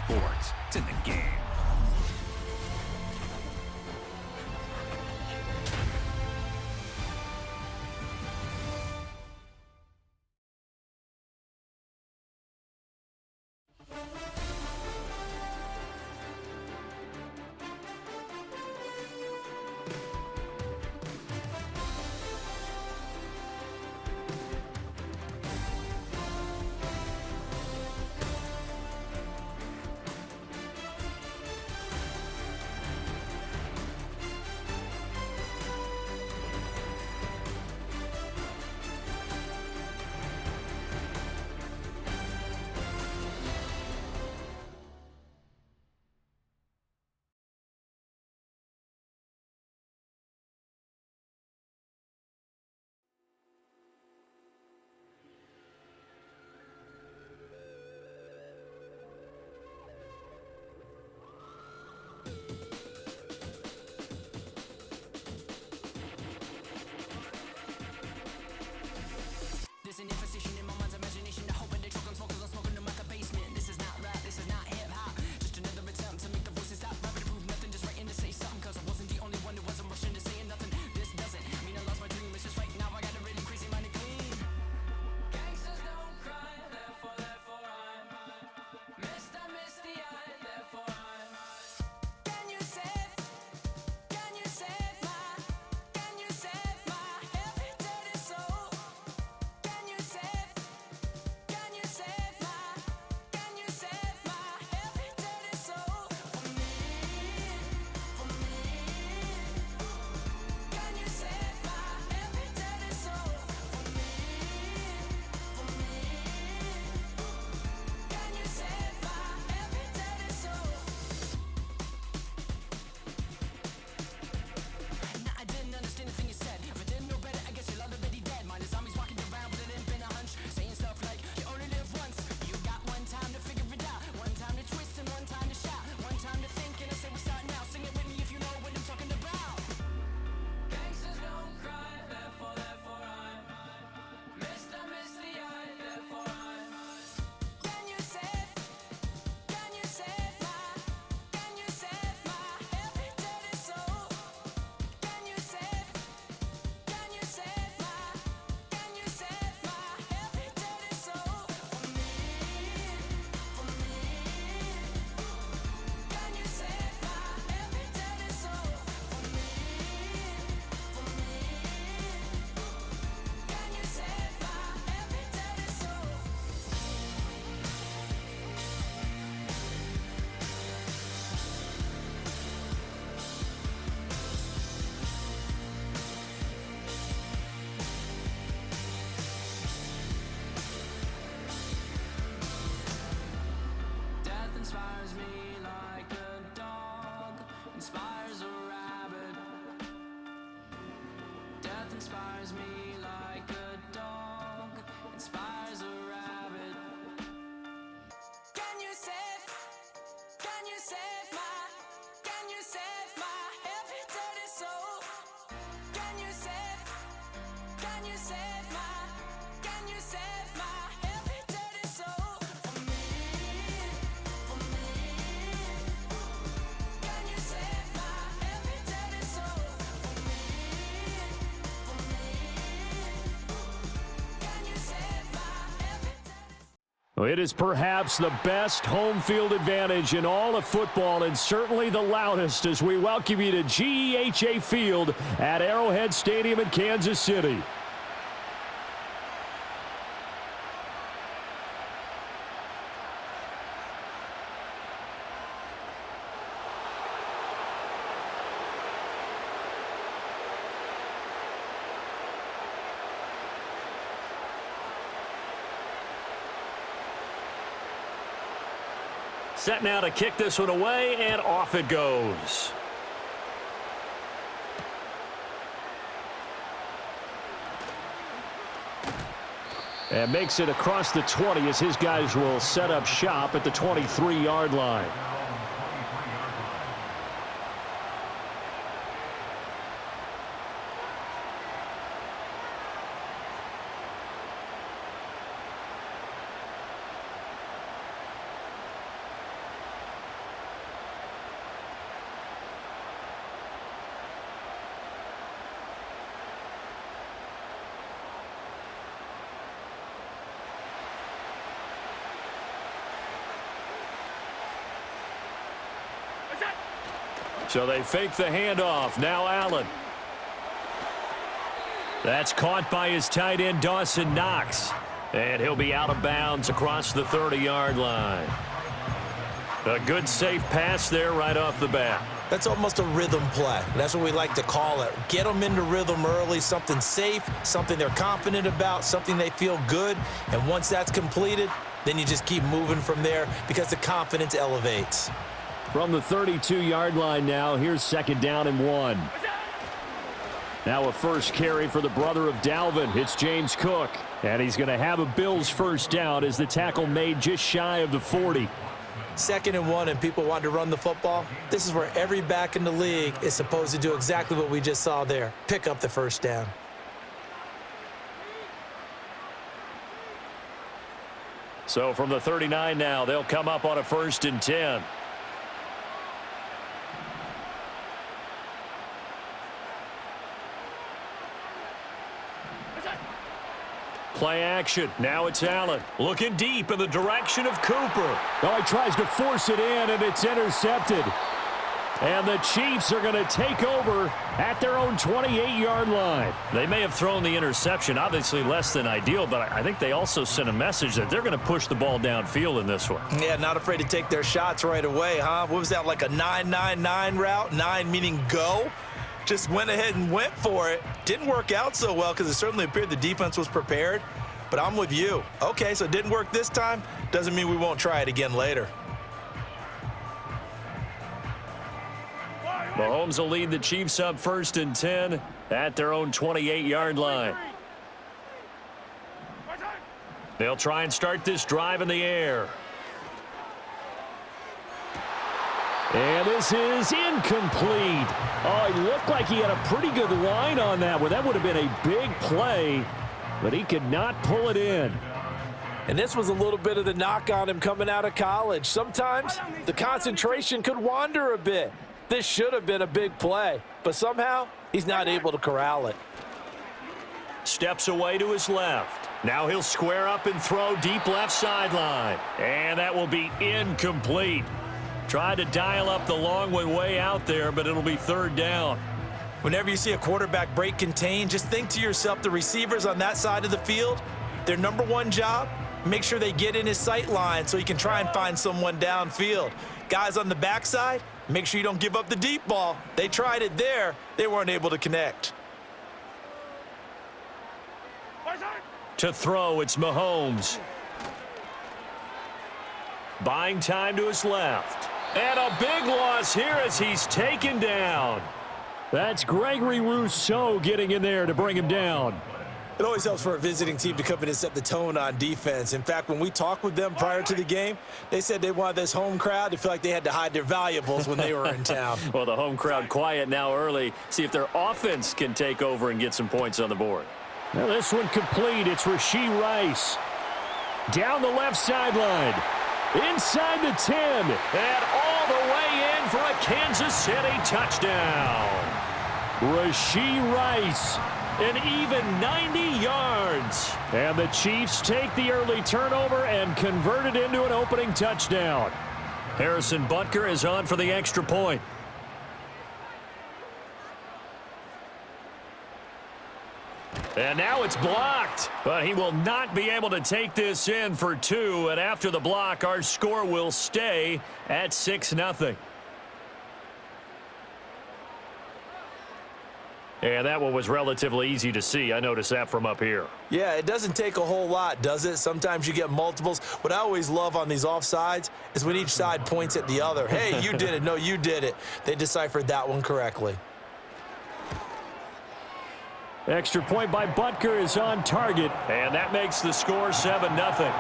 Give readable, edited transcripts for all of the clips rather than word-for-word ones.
sports. It's in the game. There's an imposition in my mind's imagination. I hope they choke on smoke 'cause I'm smoking them at the basement. This is not rap, this is not hip-hop. Just another attempt to make the voices stop rapping to prove nothing. Just writing to say something 'cause I wasn't the only one who wasn't rushing to saying nothing. This doesn't mean I lost my dream. It's just right now I got a really crazy mind to clean. Gangsters don't cry, therefore I'm missed, I miss the eye, therefore I'm. Can you save my every dirty soul? Can you save my every dirty soul for me? Can you save my every dirty soul for me? Can you save my every dirty soul? Nah, I didn't understand the thing you said. If I didn't know better, I guess you're already dead. Mine is zombies walking around with a limp and a hunch, saying stuff like, you only live once. You got one time to figure it out, one time to twist and one time to shout, one time to think and I say we're starting now. Sing it with me if you know what I'm talking about. Gangsters don't cry, therefore I'm missed, I miss the eye, therefore I'm. Can you save my every dirty soul? Can you save my every dirty soul for me? Can you save my every dirty soul for me? Can you save my every dirty soul? Death inspires me like a dog inspires a rabbit. Death inspires me like a dog inspires a rabbit. Can you save my every dirty soul? Can you save my every dirty soul for me? Can you save my every dirty soul for me? Can you save my every dirty. It is perhaps the best home field advantage in all of football and certainly the loudest as we welcome you to GEHA Field at Arrowhead Stadium in Kansas City. Set now to kick this one away, and off it goes. And makes it across the 20 as his guys will set up shop at the 23-yard line. So they fake the handoff. Now Allen. That's caught by his tight end, Dawson Knox. And he'll be out of bounds across the 30-yard line. A good, safe pass there right off the bat. That's almost a rhythm play. That's what we like to call it. Get them into rhythm early, something safe, something they're confident about, something they feel good. And once that's completed, then you just keep moving from there because the confidence elevates. From the 32-yard line now, here's 2nd down and 1. Now a first carry for the brother of Dalvin. It's James Cook. And he's going to have a Bills first down as the tackle made just shy of the 40. 2nd and 1 and people want to run the football. This is where every back in the league is supposed to do exactly what we just saw there. Pick up the first down. So from the 39 now, they'll come up on a 1st and 10. Play action. Now it's Allen. Looking deep in the direction of Cooper. Oh, he tries to force it in, and it's intercepted. And the Chiefs are going to take over at their own 28-yard line. They may have thrown the interception, obviously less than ideal, but I think they also sent a message that they're going to push the ball downfield in this one. Yeah, not afraid to take their shots right away, huh? What was that, like a 9-9-9 route? 9 meaning go? Just went ahead and went for it. Didn't work out so well because it certainly appeared the defense was prepared. But I'm with you. Okay, so it didn't work this time. Doesn't mean we won't try it again later. Mahomes will lead the Chiefs up 1st and 10 at their own 28-yard line. They'll try and start this drive in the air. And this is incomplete. Oh, he looked like he had a pretty good line on that one. That would have been a big play, but he could not pull it in. And this was a little bit of the knock on him coming out of college. Sometimes the concentration could wander a bit. This should have been a big play, but somehow he's not able to corral it. Steps away to his left. Now he'll square up and throw deep left sideline. And that will be incomplete. Tried to dial up the long one way out there, but it'll be 3rd down. Whenever you see a quarterback break contain, just think to yourself, the receivers on that side of the field, their number one job, make sure they get in his sight line so he can try and find someone downfield. Guys on the backside, make sure you don't give up the deep ball. They tried it there. They weren't able to connect. To throw, it's Mahomes. Buying time to his left. And a big loss here as he's taken down. That's Gregory Rousseau getting in there to bring him down. It always helps for a visiting team to come in and set the tone on defense. In fact, when we talked with them prior to the game, they said they wanted this home crowd to feel like they had to hide their valuables when they were in town. Well, the home crowd quiet now early. See if their offense can take over and get some points on the board. Now this one complete. It's Rashee Rice. Down the left sideline. Inside the 10. And all the way in for a Kansas City touchdown. Rashee Rice. An even 90 yards. And the Chiefs take the early turnover and convert it into an opening touchdown. Harrison Butker is on for the extra point. And now it's blocked, but he will not be able to take this in for 2. And after the block, our score will stay at 6-0. And that one was relatively easy to see. I noticed that from up here. Yeah, it doesn't take a whole lot, does it? Sometimes you get multiples. What I always love on these offsides is when each side points at the other. Hey, you did it. No, you did it. They deciphered that one correctly. Extra point by Butker is on target, and that makes the score 7-0.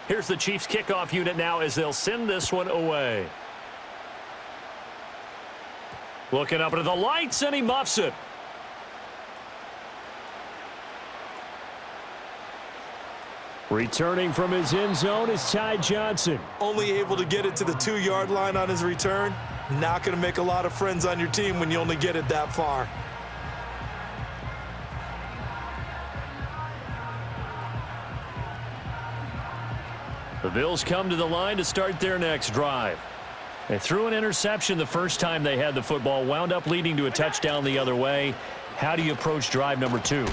Here's the Chiefs kickoff unit now as they'll send this one away. Looking up into the lights, and he muffs it. Returning from his end zone is Ty Johnson. Only able to get it to the 2-yard line on his return. Not going to make a lot of friends on your team when you only get it that far. The Bills come to the line to start their next drive. They threw an interception the first time they had the football, wound up leading to a touchdown the other way. How do you approach drive number 2?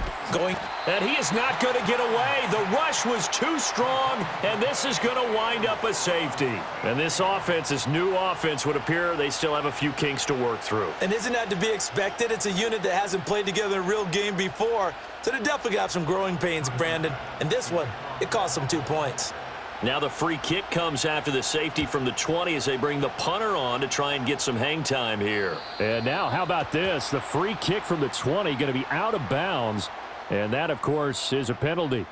And he is not going to get away. The rush was too strong, and this is going to wind up a safety. And this offense, this new offense, would appear they still have a few kinks to work through. And isn't that to be expected? It's a unit that hasn't played together in a real game before, so they definitely got some growing pains, Brandon. And this one, it cost them 2 points. Now the free kick comes after the safety from the 20 as they bring the punter on to try and get some hang time here. And now how about this? The free kick from the 20 going to be out of bounds. And that, of course, is a penalty.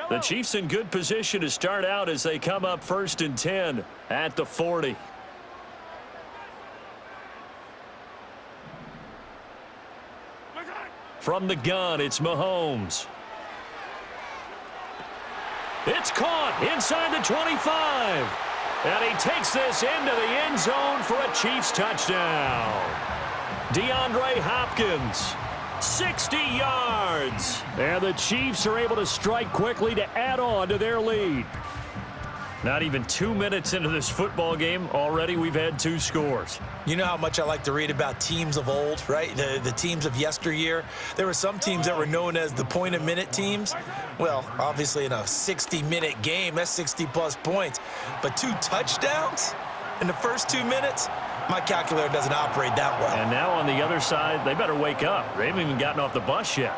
The Chiefs in good position to start out as they come up 1st and 10 at the 40. From the gun, it's Mahomes. It's caught inside the 25. And he takes this into the end zone for a Chiefs touchdown. DeAndre Hopkins, 60 yards. And the Chiefs are able to strike quickly to add on to their lead. Not even 2 minutes into this football game, already we've had 2 scores. You know how much I like to read about teams of old, right? The teams of yesteryear. There were some teams that were known as the point-a-minute teams. Well, obviously in a 60-minute game, that's 60-plus points. But 2 touchdowns in the first 2 minutes? My calculator doesn't operate that well. And now on the other side, they better wake up. They haven't even gotten off the bus yet.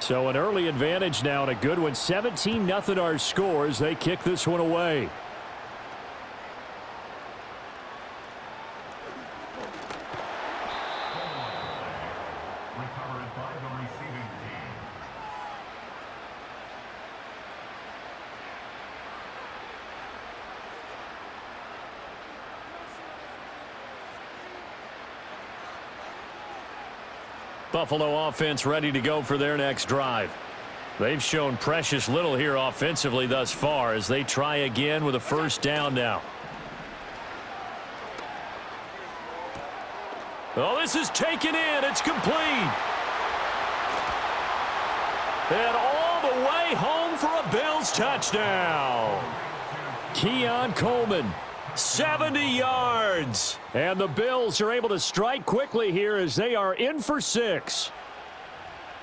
So an early advantage now and a good one. 17-0 our score as they kick this one away. Buffalo offense ready to go for their next drive. They've shown precious little here offensively thus far as they try again with a first down now. Oh, this is taken in. It's complete. And all the way home for a Bills touchdown. Keon Coleman, 70 yards. And the Bills are able to strike quickly here as they are in for 6.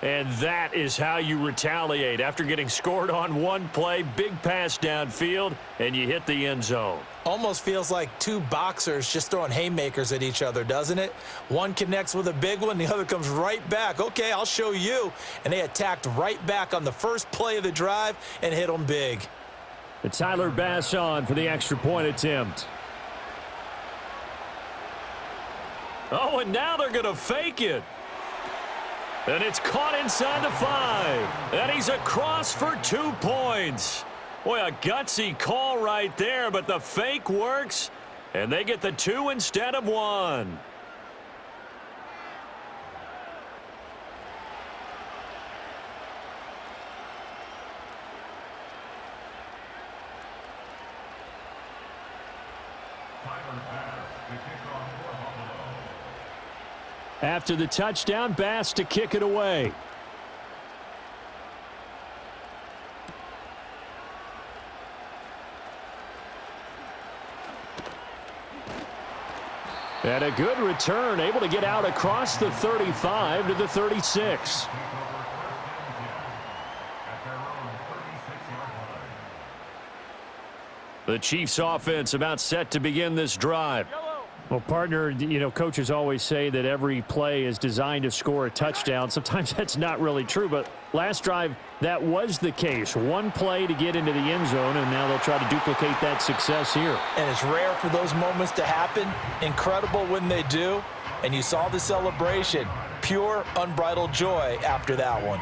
And that is how you retaliate after getting scored on one play. Big pass downfield, and you hit the end zone. Almost feels like 2 boxers just throwing haymakers at each other, doesn't it? One connects with a big one, the other comes right back. Okay, I'll show you. And they attacked right back on the first play of the drive and hit them big. And Tyler Bass on for the extra point attempt. Oh, and now they're going to fake it. And it's caught inside the 5. And he's across for 2 points. Boy, a gutsy call right there, but the fake works. And they get the 2 instead of 1. After the touchdown, Bass to kick it away. And a good return, able to get out across the 35 to the 36. The Chiefs offense about set to begin this drive. Well, partner, you know, coaches always say that every play is designed to score a touchdown. Sometimes that's not really true, but last drive, that was the case. One play to get into the end zone, and now they'll try to duplicate that success here. And it's rare for those moments to happen. Incredible when they do. And you saw the celebration. Pure, unbridled joy after that one.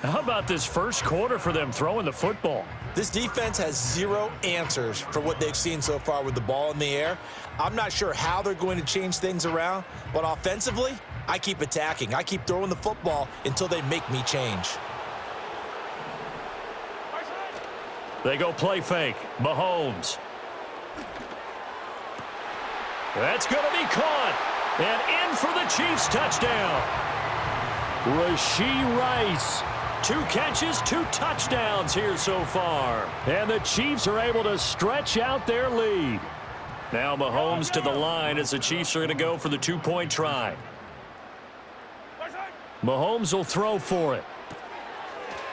How about this first quarter for them throwing the football? This defense has 0 answers for what they've seen so far with the ball in the air. I'm not sure how they're going to change things around, but offensively, I keep attacking. I keep throwing the football until they make me change. They go play fake. Mahomes. That's going to be caught. And in for the Chiefs touchdown. Rashee Rice. 2 catches, 2 touchdowns here so far. And the Chiefs are able to stretch out their lead. Now Mahomes to the line as the Chiefs are going to go for the 2-point try. Mahomes will throw for it.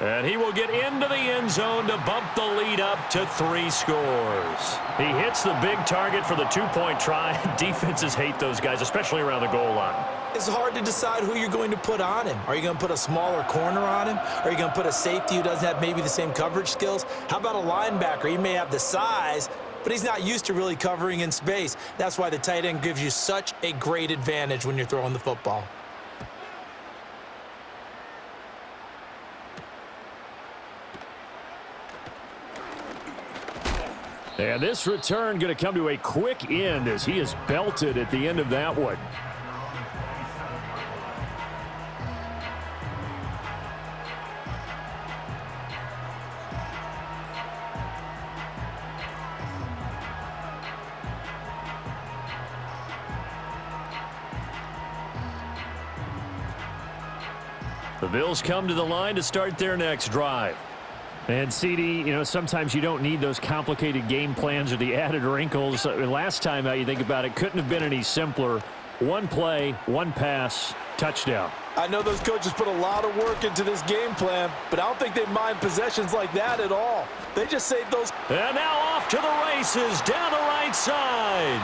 And he will get into the end zone to bump the lead up to 3 scores. He hits the big target for the 2-point try. Defenses hate those guys, especially around the goal line. It's hard to decide who you're going to put on him. Are you going to put a smaller corner on him? Are you going to put a safety who doesn't have maybe the same coverage skills? How about a linebacker? He may have the size, but he's not used to really covering in space. That's why the tight end gives you such a great advantage when you're throwing the football. And this return going to come to a quick end as he is belted at the end of that one. The Bills come to the line to start their next drive. And, CD, sometimes you don't need those complicated game plans or the added wrinkles. Last time out, you think about it, couldn't have been any simpler. 1 play, 1 pass, touchdown. I know those coaches put a lot of work into this game plan, but I don't think they mind possessions like that at all. They just save those. And now off to the races down the right side.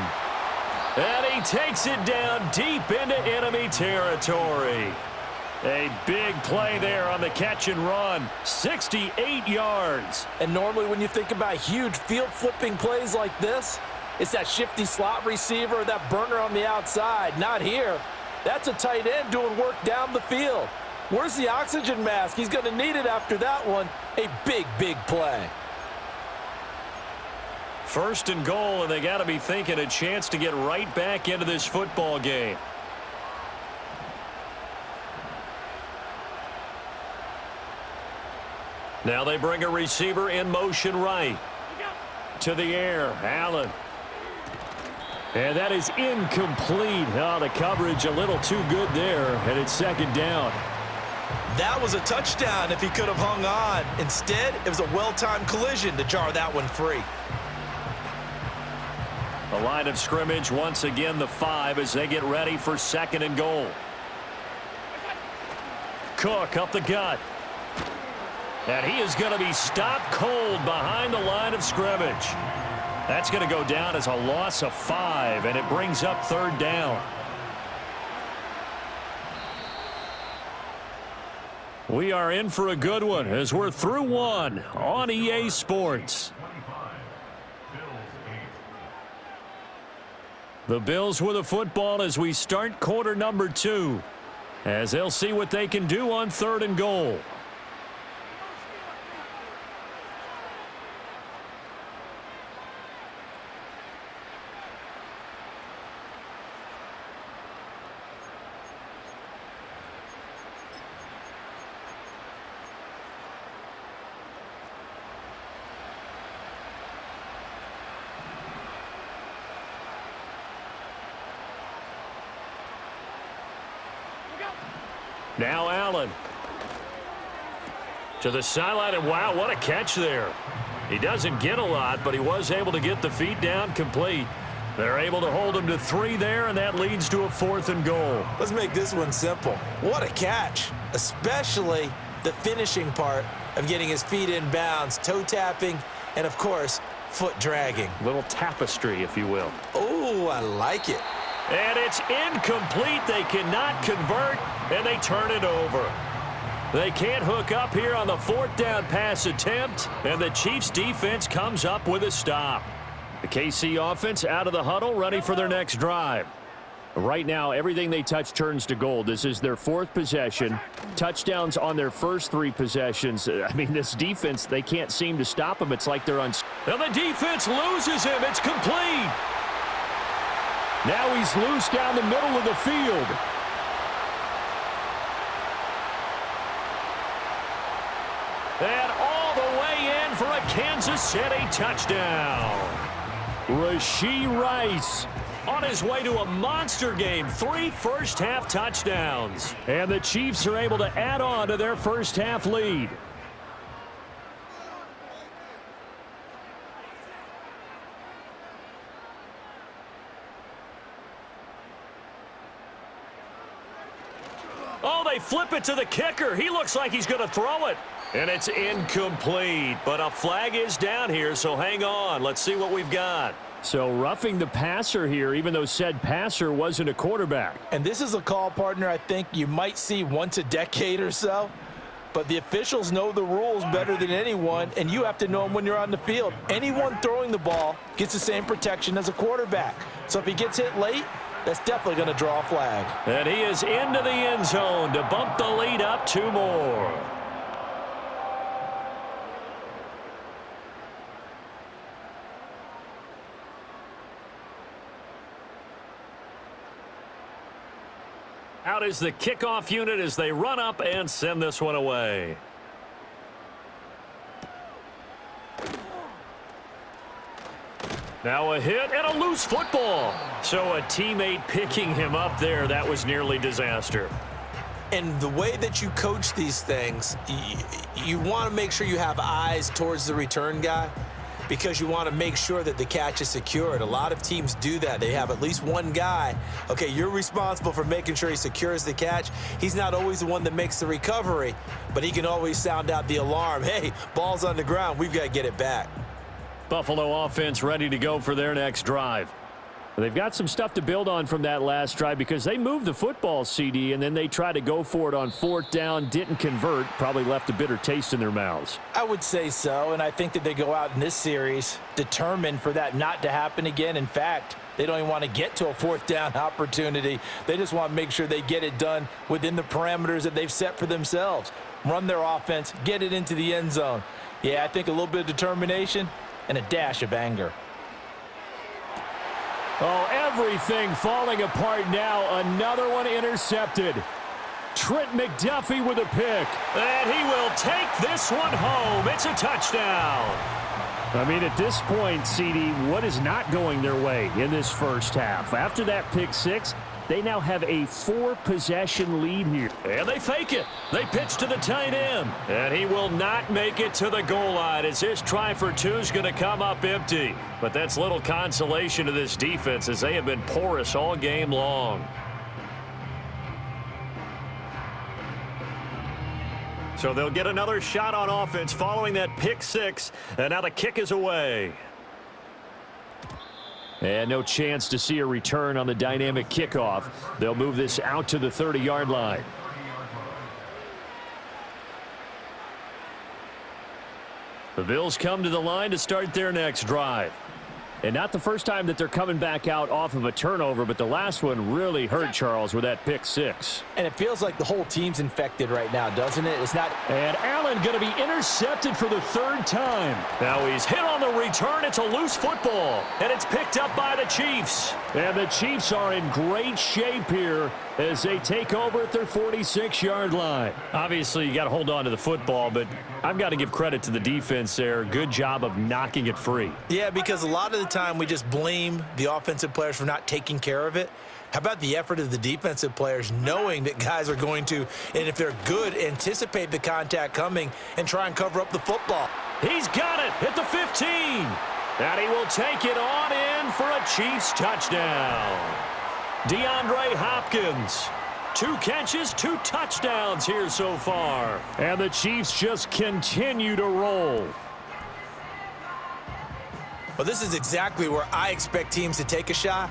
And he takes it down deep into enemy territory. A big play there on the catch and run. 68 yards. And normally when you think about huge field-flipping plays like this, it's that shifty slot receiver or that burner on the outside. Not here. That's a tight end doing work down the field. Where's the oxygen mask? He's going to need it after that one. A big, big play. 1st and goal, and they got to be thinking a chance to get right back into this football game. Now they bring a receiver in motion right. To the air, Allen. And that is incomplete. Oh, the coverage a little too good there, and it's 2nd down. That was a touchdown if he could have hung on. Instead, it was a well-timed collision to jar that one free. The line of scrimmage, once again, the 5 as they get ready for 2nd and goal. Cook up the gut. And he is going to be stopped cold behind the line of scrimmage. That's going to go down as a loss of 5, and it brings up 3rd down. We are in for a good one as we're through 1 on EA Sports. The Bills with the football as we start quarter number 2, as they'll see what they can do on 3rd and goal. Now Allen. To the sideline, and wow, what a catch there. He doesn't get a lot, but he was able to get the feet down complete. They're able to hold him to 3 there, and that leads to a 4th and goal. Let's make this one simple. What a catch, especially the finishing part of getting his feet in bounds, toe tapping, and of course, foot dragging. Little tapestry, if you will. Oh, I like it. And it's incomplete. They cannot convert, and they turn it over. They can't hook up here on the 4th down pass attempt, and the Chiefs defense comes up with a stop. The KC offense out of the huddle, ready for their next drive. Right now, everything they touch turns to gold. This is their 4th possession. Touchdowns on their first 3 possessions. I mean, this defense, they can't seem to stop them. It's like they're on. And the defense loses him. It's complete. Now he's loose down the middle of the field. And all the way in for a Kansas City touchdown. Rashee Rice on his way to a monster game. 3 first-half touchdowns. And the Chiefs are able to add on to their first-half lead. Oh, they flip it to the kicker. He looks like he's going to throw it. And it's incomplete. But a flag is down here, so hang on. Let's see what we've got. So roughing the passer here, even though said passer wasn't a quarterback. And this is a call, partner, I think you might see once a decade or so. But the officials know the rules better than anyone, and you have to know them when you're on the field. Anyone throwing the ball gets the same protection as a quarterback. So if he gets hit late, that's definitely going to draw a flag. And he is into the end zone to bump the lead up 2 more. Out is the kickoff unit as they run up and send this one away. Now a hit and a loose football. So a teammate picking him up there, that was nearly disaster. And the way that you coach these things, you want to make sure you have eyes towards the return guy because you want to make sure that the catch is secured. A lot of teams do that. They have at least one guy. Okay, you're responsible for making sure he secures the catch. He's not always the one that makes the recovery, but he can always sound out the alarm. Hey, ball's on the ground. We've got to get it back. Buffalo offense ready to go for their next drive. They've got some stuff to build on from that last drive because they moved the football, CD, and then they tried to go for it on 4th down, didn't convert, probably left a bitter taste in their mouths. I would say so, and I think that they go out in this series determined for that not to happen again. In fact, they don't even want to get to a 4th down opportunity. They just want to make sure they get it done within the parameters that they've set for themselves. Run their offense, get it into the end zone. Yeah, I think a little bit of determination and a dash of anger. Oh, everything falling apart now. Another one intercepted. Trent McDuffie with a pick. And he will take this one home. It's a touchdown. I mean, at this point, CD, what is not going their way in this first half? After that pick 6, they now have a 4-possession lead here. And they fake it. They pitch to the tight end. And he will not make it to the goal line as this try for 2 is going to come up empty. But that's little consolation to this defense as they have been porous all game long. So they'll get another shot on offense following that pick 6. And now the kick is away. And no chance to see a return on the dynamic kickoff. They'll move this out to the 30-yard line. The Bills come to the line to start their next drive. And not the first time that they're coming back out off of a turnover, but the last one really hurt Charles with that pick 6. And it feels like the whole team's infected right now, doesn't it? It's not. And Allen going to be intercepted for the 3rd time. Now he's hit on the return. It's a loose football, and it's picked up by the Chiefs. And the Chiefs are in great shape here as they take over at their 46-yard line. Obviously, you got to hold on to the football, but I've got to give credit to the defense there. Good job of knocking it free. Yeah, because a lot of the time we just blame the offensive players for not taking care of it. How about the effort of the defensive players knowing that guys are going to, and if they're good, anticipate the contact coming and try and cover up the football. He's got it at the 15. And he will take it on in for a Chiefs touchdown. DeAndre Hopkins. 2 catches, 2 touchdowns here so far. And the Chiefs just continue to roll. Well, this is exactly where I expect teams to take a shot.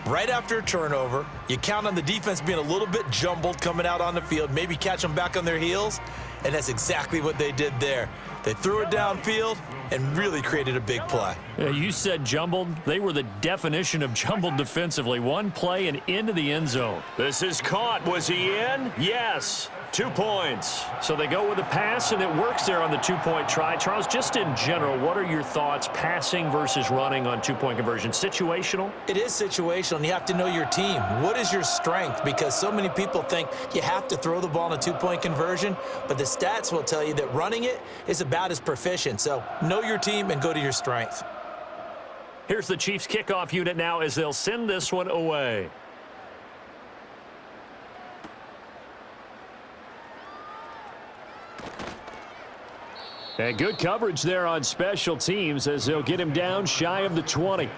Right after a turnover, you count on the defense being a little bit jumbled coming out on the field, maybe catch them back on their heels, and that's exactly what they did there. They threw it downfield and really created a big play. Yeah, you said jumbled. They were the definition of jumbled defensively. One play and into the end zone. This is caught. Was he in? Yes. 2 points. So they go with a pass, and it works there on the 2-point try. Charles, just in general, what are your thoughts passing versus running on 2-point conversion? Situational? It is situational, and you have to know your team. What is your strength? Because so many people think you have to throw the ball in a 2-point conversion, but the stats will tell you that running it is about as proficient. So know your team and go to your strength. Here's the Chiefs kickoff unit now as they'll send this one away. And good coverage there on special teams as they'll get him down shy of the 20.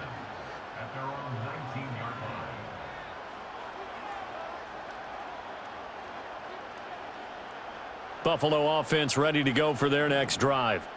Buffalo offense ready to go for their next drive.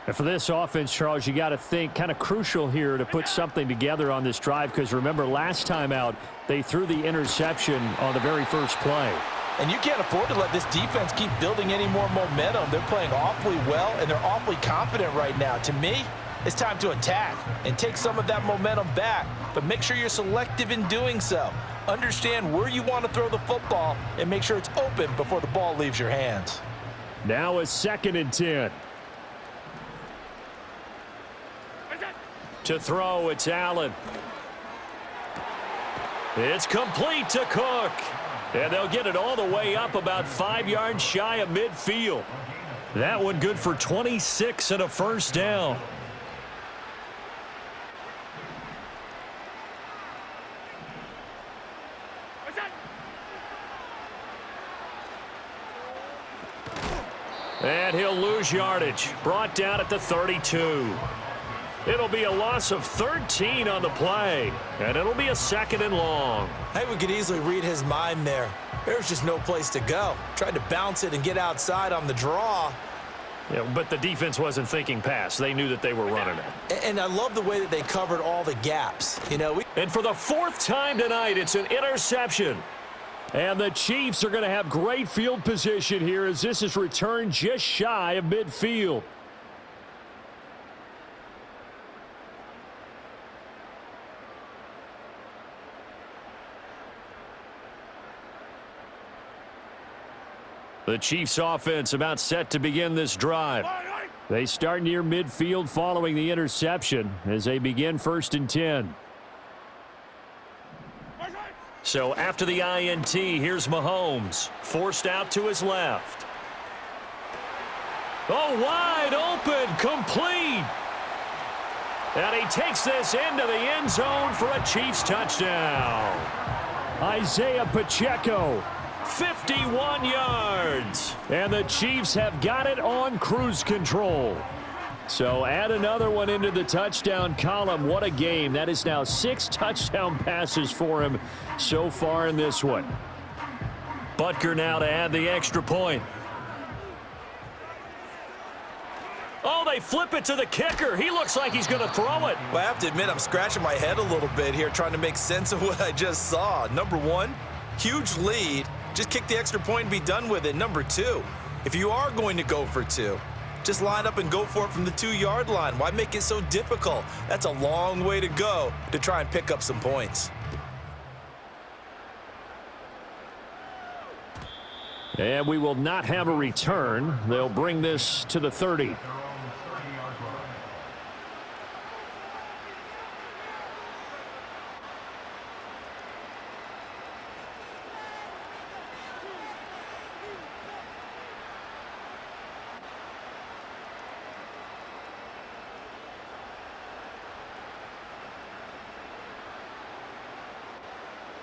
And for this offense, Charles, you got to think kind of crucial here to put something together on this drive because remember last time out they threw the interception on the very first play. And you can't afford to let this defense keep building any more momentum. They're playing awfully well, and they're awfully confident right now. To me, it's time to attack and take some of that momentum back, but make sure you're selective in doing so. Understand where you want to throw the football and make sure it's open before the ball leaves your hands. Now a 2nd and 10. To throw, it's Allen. It's complete to Cook. And they'll get it all the way up about 5 yards shy of midfield. That one good for 26 and a first down. And he'll lose yardage. Brought down at the 32. It'll be a loss of 13 on the play, and it'll be a 2nd and long. Hey, we could easily read his mind there. There's just no place to go. Tried to bounce it and get outside on the draw. Yeah, but the defense wasn't thinking pass. They knew that they were running it. And I love the way that they covered all the gaps. And for the 4th time tonight, it's an interception. And the Chiefs are going to have great field position here as this is returned just shy of midfield. The Chiefs offense about set to begin this drive. They start near midfield following the interception as they begin 1st and 10. So after the INT, here's Mahomes. Forced out to his left. Oh, wide open, complete. And he takes this into the end zone for a Chiefs touchdown. Isaiah Pacheco. 51 yards. And the Chiefs have got it on cruise control. So add another one into the touchdown column. What a game. That is now 6 touchdown passes for him so far in this one. Butker now to add the extra point. Oh, they flip it to the kicker. He looks like he's going to throw it. Well, I have to admit, I'm scratching my head a little bit here trying to make sense of what I just saw. Number one, huge lead. Just kick the extra point and be done with it. Number two, if you are going to go for 2, just line up and go for it from the 2-yard line. Why make it so difficult? That's a long way to go to try and pick up some points. And we will not have a return. They'll bring this to the 30.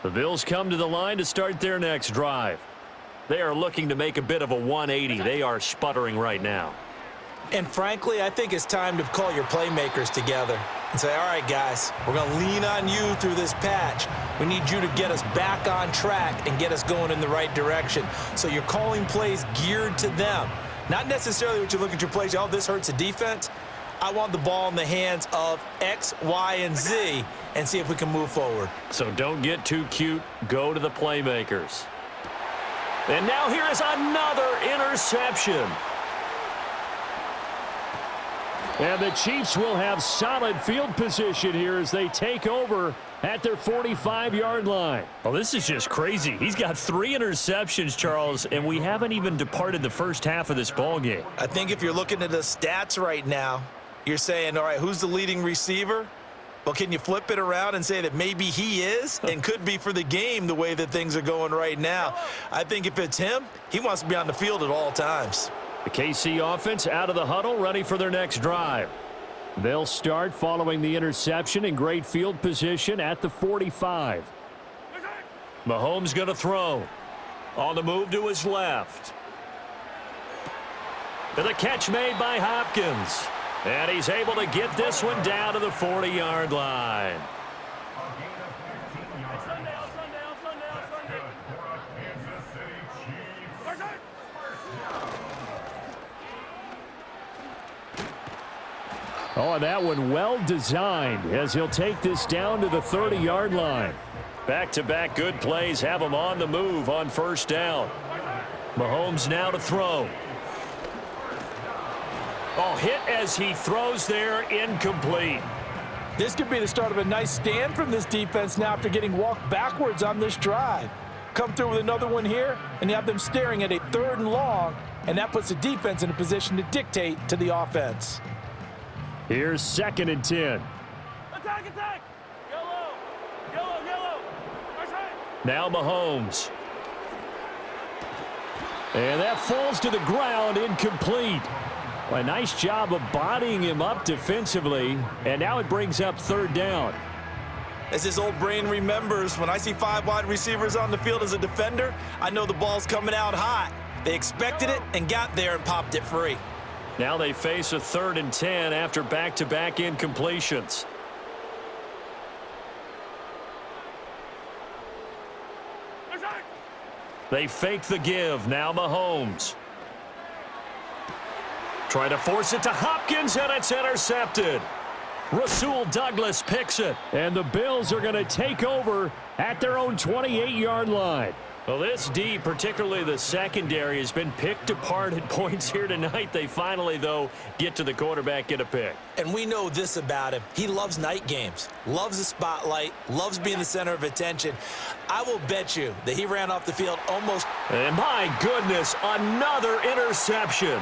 The Bills come to the line to start their next drive. They are looking to make a bit of a 180. They are sputtering right now. And frankly, I think it's time to call your playmakers together and say, all right, guys, we're going to lean on you through this patch. We need you to get us back on track and get us going in the right direction. So you're calling plays geared to them. Not necessarily what you look at your plays, oh, this hurts the defense. I want the ball in the hands of X, Y, and Z and see if we can move forward. So don't get too cute. Go to the playmakers. And now here is another interception. And the Chiefs will have solid field position here as they take over at their 45-yard line. Well, this is just crazy. He's got 3 interceptions, Charles, and we haven't even departed the first half of this ball game. I think if you're looking at the stats right now, you're saying, all right, who's the leading receiver? Well, can you flip it around and say that maybe he is and could be for the game the way that things are going right now? I think if it's him, he wants to be on the field at all times. The KC offense out of the huddle, ready for their next drive. They'll start following the interception in great field position at the 45. Mahomes going to throw. On the move to his left. And the catch made by Hopkins. And he's able to get this one down to the 40-yard line. Oh, and that one well designed as he'll take this down to the 30-yard line. Back-to-back good plays have him on the move on first down. Mahomes now to throw. Oh, hit as he throws there, incomplete. This could be the start of a nice stand from this defense now after getting walked backwards on this drive. Come through with another one here, and you have them staring at a 3rd and long, and that puts the defense in a position to dictate to the offense. Here's 2nd and 10. Attack, attack! Yellow! Yellow, yellow! Now Mahomes. And that falls to the ground, incomplete. A nice job of bodying him up defensively, and now it brings up 3rd down. As his old brain remembers, when I see 5 wide receivers on the field as a defender, I know the ball's coming out hot. They expected it and got there and popped it free. Now they face a 3rd and 10 after back-to-back incompletions. They fake the give. Now Mahomes. Try to force it to Hopkins, and it's intercepted. Rasul Douglas picks it. And the Bills are going to take over at their own 28-yard line. Well, this D, particularly the secondary, has been picked apart at points here tonight. They finally, though, get to the quarterback, get a pick. And we know this about him. He loves night games, loves the spotlight, loves being the center of attention. I will bet you that he ran off the field almost. And my goodness, another interception.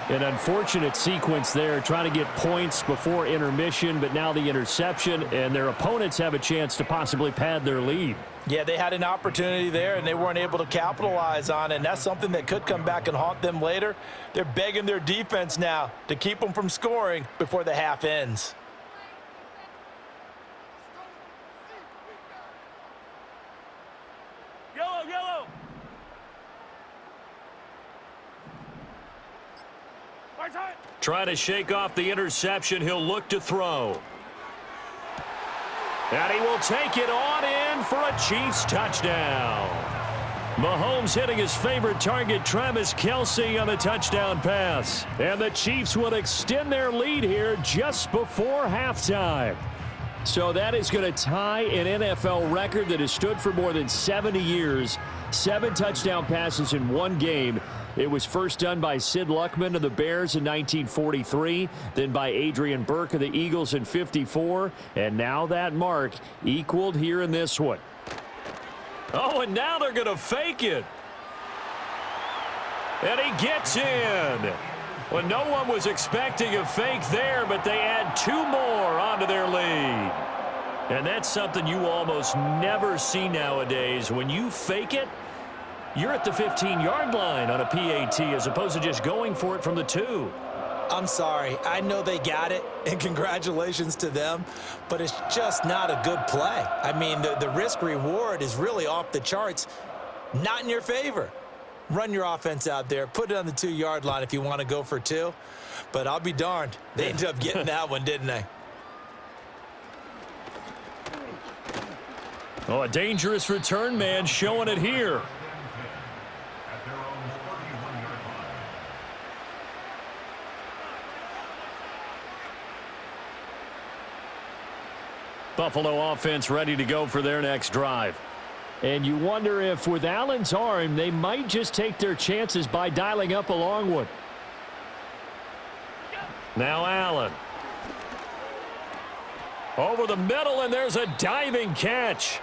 An unfortunate sequence there, trying to get points before intermission, but now the interception, and their opponents have a chance to possibly pad their lead. Yeah, they had an opportunity there, and they weren't able to capitalize on it, and that's something that could come back and haunt them later. They're begging their defense now to keep them from scoring before the half ends. Yellow, yellow! Try to shake off the interception. He'll look to throw. And he will take it on in for a Chiefs touchdown. Mahomes hitting his favorite target, Travis Kelce, on the touchdown pass. And the Chiefs will extend their lead here just before halftime. So that is going to tie an NFL record that has stood for more than 70 years. 7 touchdown passes in one game. It was first done by Sid Luckman of the Bears in 1943, then by Adrian Burke of the Eagles in 54, and now that mark equaled here in this one. Oh, and now they're going to fake it. And he gets in. Well, no one was expecting a fake there, but they add 2 more onto their lead. And that's something you almost never see nowadays. When you fake it, you're at the 15-yard line on a PAT as opposed to just going for it from the 2. I'm sorry. I know they got it, and congratulations to them, but it's just not a good play. I mean, the risk-reward is really off the charts, not in your favor. Run your offense out there. Put it on the 2-yard line if you want to go for 2, but I'll be darned. They ended up getting that one, didn't they? Oh, a dangerous return man showing it here. Buffalo offense ready to go for their next drive. And you wonder if with Allen's arm, they might just take their chances by dialing up a long one. Now Allen. Over the middle, and there's a diving catch.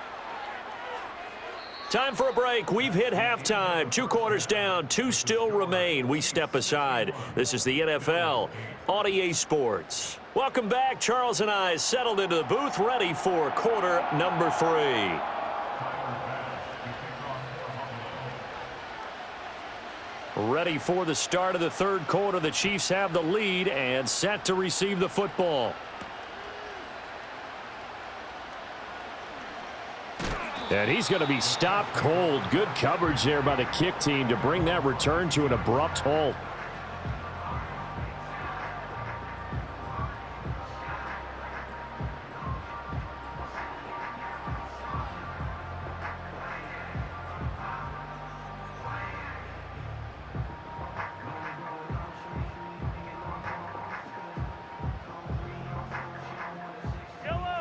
Time for a break. We've hit halftime. 2 quarters down, 2 still remain. We step aside. This is the NFL on EA Sports. Welcome back. Charles and I settled into the booth, ready for quarter number 3. Ready for the start of the third quarter. The Chiefs have the lead and set to receive the football. And he's going to be stopped cold. Good coverage there by the kick team to bring that return to an abrupt halt.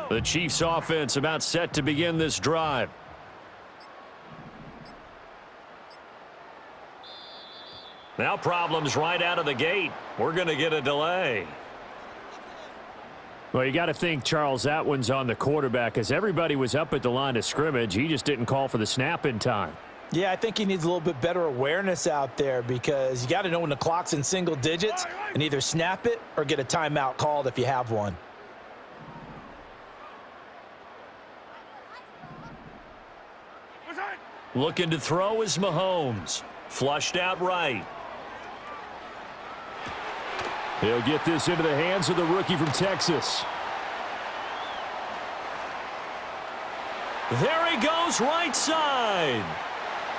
The Chiefs offense about set to begin this drive. Now problems right out of the gate. We're going to get a delay. Well, you got to think, Charles, that one's on the quarterback as everybody was up at the line of scrimmage. He just didn't call for the snap in time. Yeah, I think he needs a little bit better awareness out there because you got to know when the clock's in single digits and either snap it or get a timeout called if you have one. Looking to throw is Mahomes. Flushed out right. He'll get this into the hands of the rookie from Texas. There he goes, right side.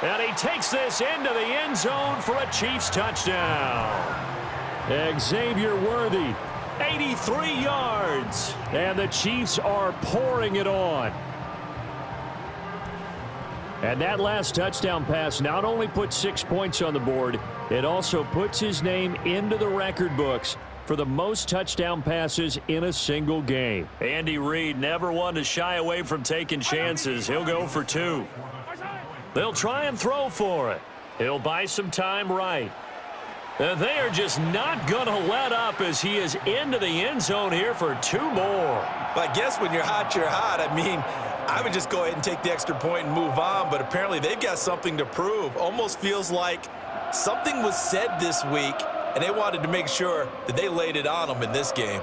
And he takes this into the end zone for a Chiefs touchdown. Xavier Worthy, 83 yards. and the Chiefs are pouring it on. And that last touchdown pass not only puts 6 points on the board, it also puts his name into the record books for the most touchdown passes in a single game. Andy Reid never one to shy away from taking chances. He'll go for 2. They'll try and throw for it. He'll buy some time right. And they are just not going to let up as he is into the end zone here for 2 more. But I guess when you're hot, you're hot. I mean, I would just go ahead and take the extra point and move on, but apparently they've got something to prove. Almost feels like something was said this week, and they wanted to make sure that they laid it on them in this game.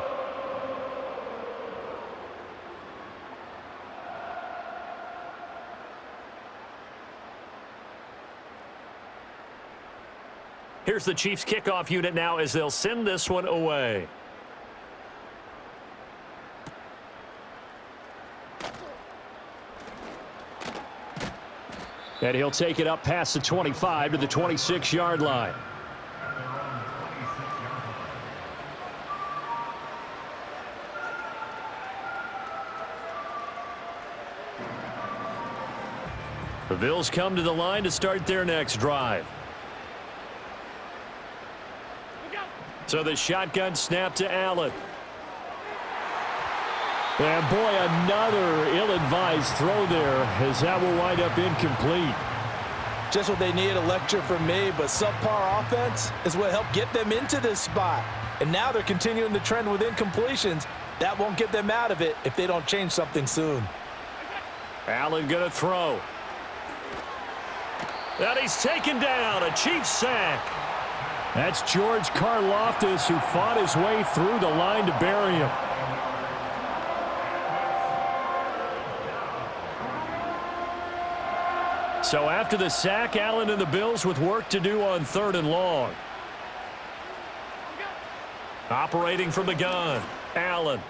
Here's the Chiefs kickoff unit now as they'll send this one away. And he'll take it up past the 25 to the 26-yard line. The Bills come to the line to start their next drive. So the shotgun snap to Allen. And boy, another ill-advised throw there as that will wind up incomplete. Just what they needed, a lecture from me, but subpar offense is what helped get them into this spot. And now they're continuing the trend with incompletions. That won't get them out of it if they don't change something soon. Allen going to throw. And he's taken down, a Chiefs sack. That's George Karlaftis who fought his way through the line to bury him. So after the sack, Allen and the Bills with work to do on 3rd and long. Operating from the gun, Allen.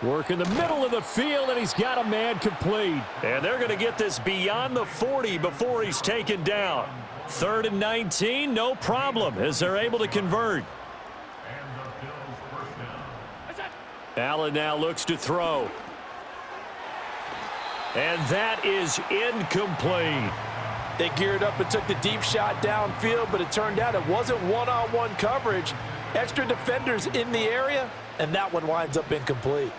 Work in the middle of the field, and he's got a man complete. And they're going to get this beyond the 40 before he's taken down. 3rd and 19, no problem, as they're able to convert. Allen now looks to throw. And that is incomplete. They geared up and took the deep shot downfield, but it turned out it wasn't one-on-one coverage. Extra defenders in the area, and that one winds up incomplete.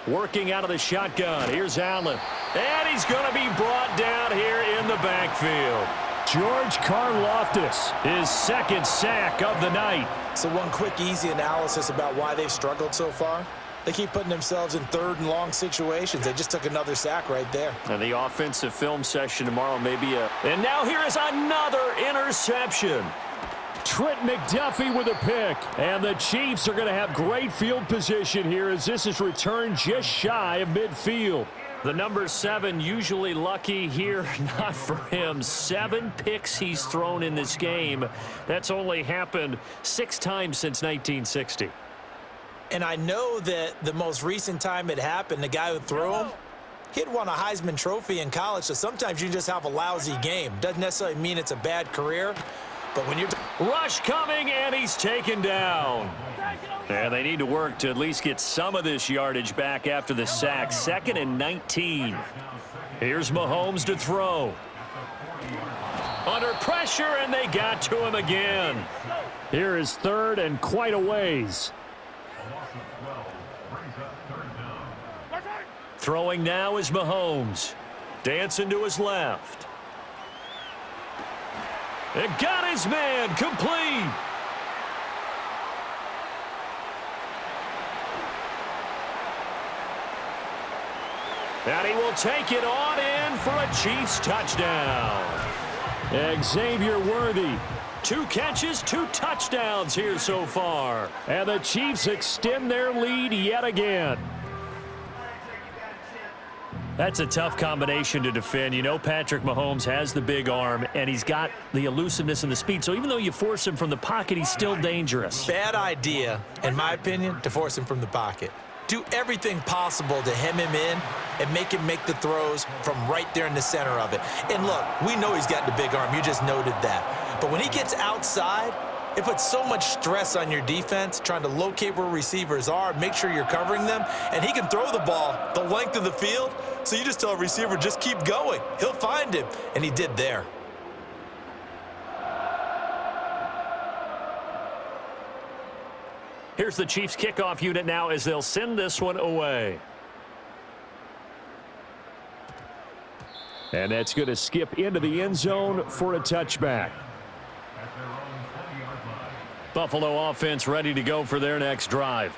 Working out of the shotgun. Here's Allen. And he's going to be brought down here in the backfield. George Karlaftis, his second sack of the night. So one quick, easy analysis about why they've struggled so far. They keep putting themselves in third and long situations. They just took another sack right there. And the offensive film session tomorrow may be a... And now here is another interception. Trent McDuffie with a pick. And the Chiefs are going to have great field position here as this is returned just shy of midfield. The number 7 usually lucky here, not for him. 7 picks he's thrown in this game. That's only happened 6 times since 1960. And I know that the most recent time it happened, the guy who threw him, he'd won a Heisman Trophy in college, so sometimes you just have a lousy game. Doesn't necessarily mean it's a bad career, but when you're... Rush coming, and he's taken down. And they need to work to at least get some of this yardage back after the sack. 2nd and 19. Here's Mahomes to throw. Under pressure, and they got to him again. Here is 3rd and quite a ways. Throwing now is Mahomes. Dancing to his left. And got his man complete. And he will take it on in for a Chiefs touchdown. Xavier Worthy. 2 catches, 2 touchdowns here so far. And the Chiefs extend their lead yet again. That's a tough combination to defend. You know Patrick Mahomes has the big arm, and he's got the elusiveness and the speed. So even though you force him from the pocket, he's still dangerous. Bad idea, in my opinion, to force him from the pocket. Do everything possible to hem him in and make him make the throws from right there in the center of it. And look, we know he's got the big arm. You just noted that. But when he gets outside, it puts so much stress on your defense trying to locate where receivers are, make sure you're covering them, and he can throw the ball the length of the field. So you just tell a receiver, just keep going. He'll find him, and he did there. Here's the Chiefs kickoff unit now as they'll send this one away. And that's going to skip into the end zone for a touchback. Buffalo offense ready to go for their next drive.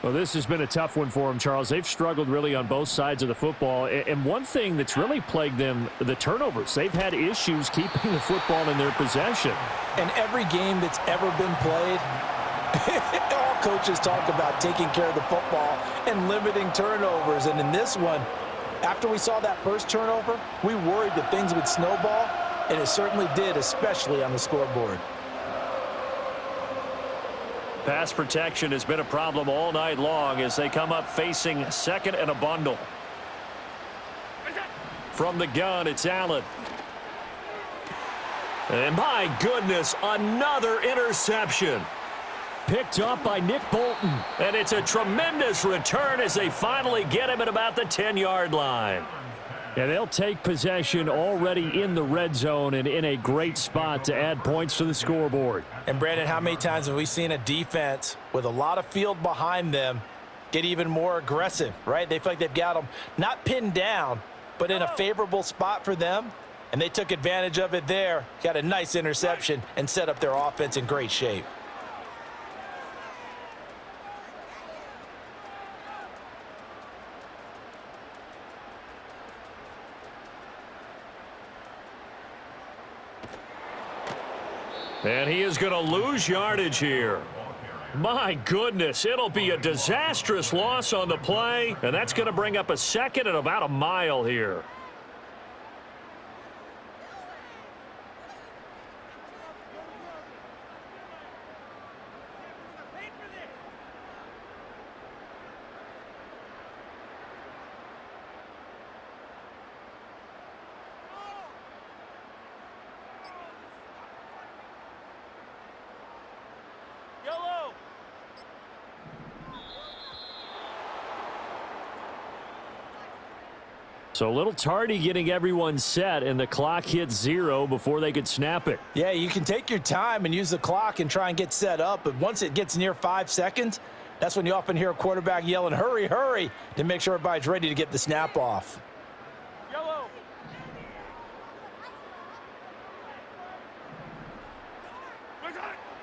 Well, this has been a tough one for them, Charles. They've struggled really on both sides of the football. And one thing that's really plagued them, the turnovers. They've had issues keeping the football in their possession. In every game that's ever been played, all coaches talk about taking care of the football and limiting turnovers. And in this one, after we saw that first turnover, we worried that things would snowball, and it certainly did, especially on the scoreboard. Pass protection has been a problem all night long as they come up facing 2nd and a bundle. From the gun, it's Allen. And my goodness, another interception. Picked up by Nick Bolton. And it's a tremendous return as they finally get him at about the 10-yard line. And they'll take possession already in the red zone and in a great spot to add points to the scoreboard. And, Brandon, how many times have we seen a defense with a lot of field behind them get even more aggressive, right? They feel like they've got them not pinned down, but in a favorable spot for them, and they took advantage of it there, got a nice interception, and set up their offense in great shape. And he is going to lose yardage here. My goodness, it'll be a disastrous loss on the play, and that's going to bring up a 2nd and about a mile here. Yellow. So a little tardy getting everyone set, and the clock hits 0 before they could snap it. Yeah, you can take your time and use the clock and try and get set up, but once it gets near 5 seconds, that's when you often hear a quarterback yelling, hurry, hurry, to make sure everybody's ready to get the snap off.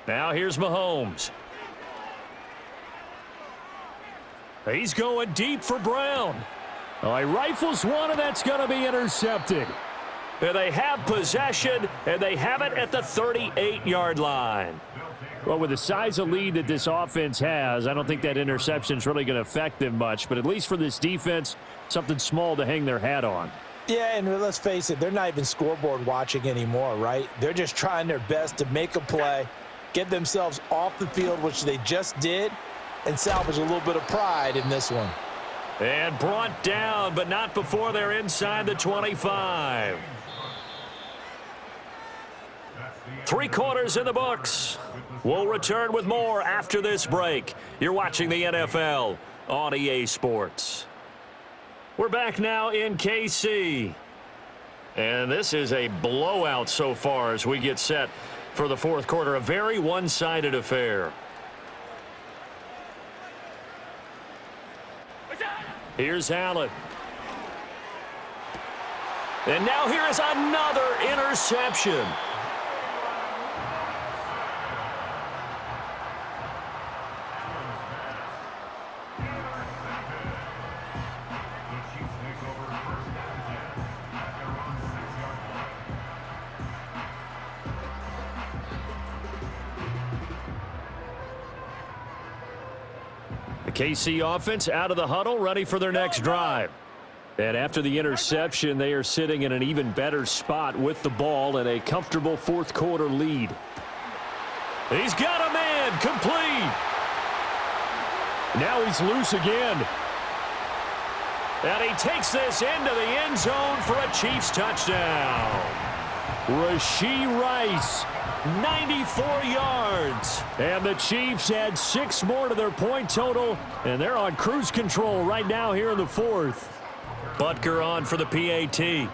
Now here's Mahomes. He's going deep for Brown. Oh, he rifles one, and that's going to be intercepted. And they have possession, and they have it at the 38-yard line. Well, with the size of lead that this offense has, I don't think that interception is really going to affect them much. But at least for this defense, something small to hang their hat on. Yeah, and let's face it, they're not even scoreboard watching anymore, right? They're just trying their best to make a play, get themselves off the field, which they just did, and salvage a little bit of pride in this one. And brought down, but not before they're inside the 25. 3 quarters in the books. We'll return with more after this break. You're watching the NFL on EA Sports. We're back now in KC. And this is a blowout so far as we get set for the fourth quarter. A very one-sided affair. Here's Allen. And now here is another interception. The KC offense out of the huddle, ready for their next drive. And after the interception, they are sitting in an even better spot with the ball and a comfortable fourth quarter lead. He's got a man, complete. Now he's loose again. And he takes this into the end zone for a Chiefs touchdown. Rashee Rice, 94 yards. and the Chiefs add 6 more to their point total, and they're on cruise control right now here in the fourth. Butker on for the PAT.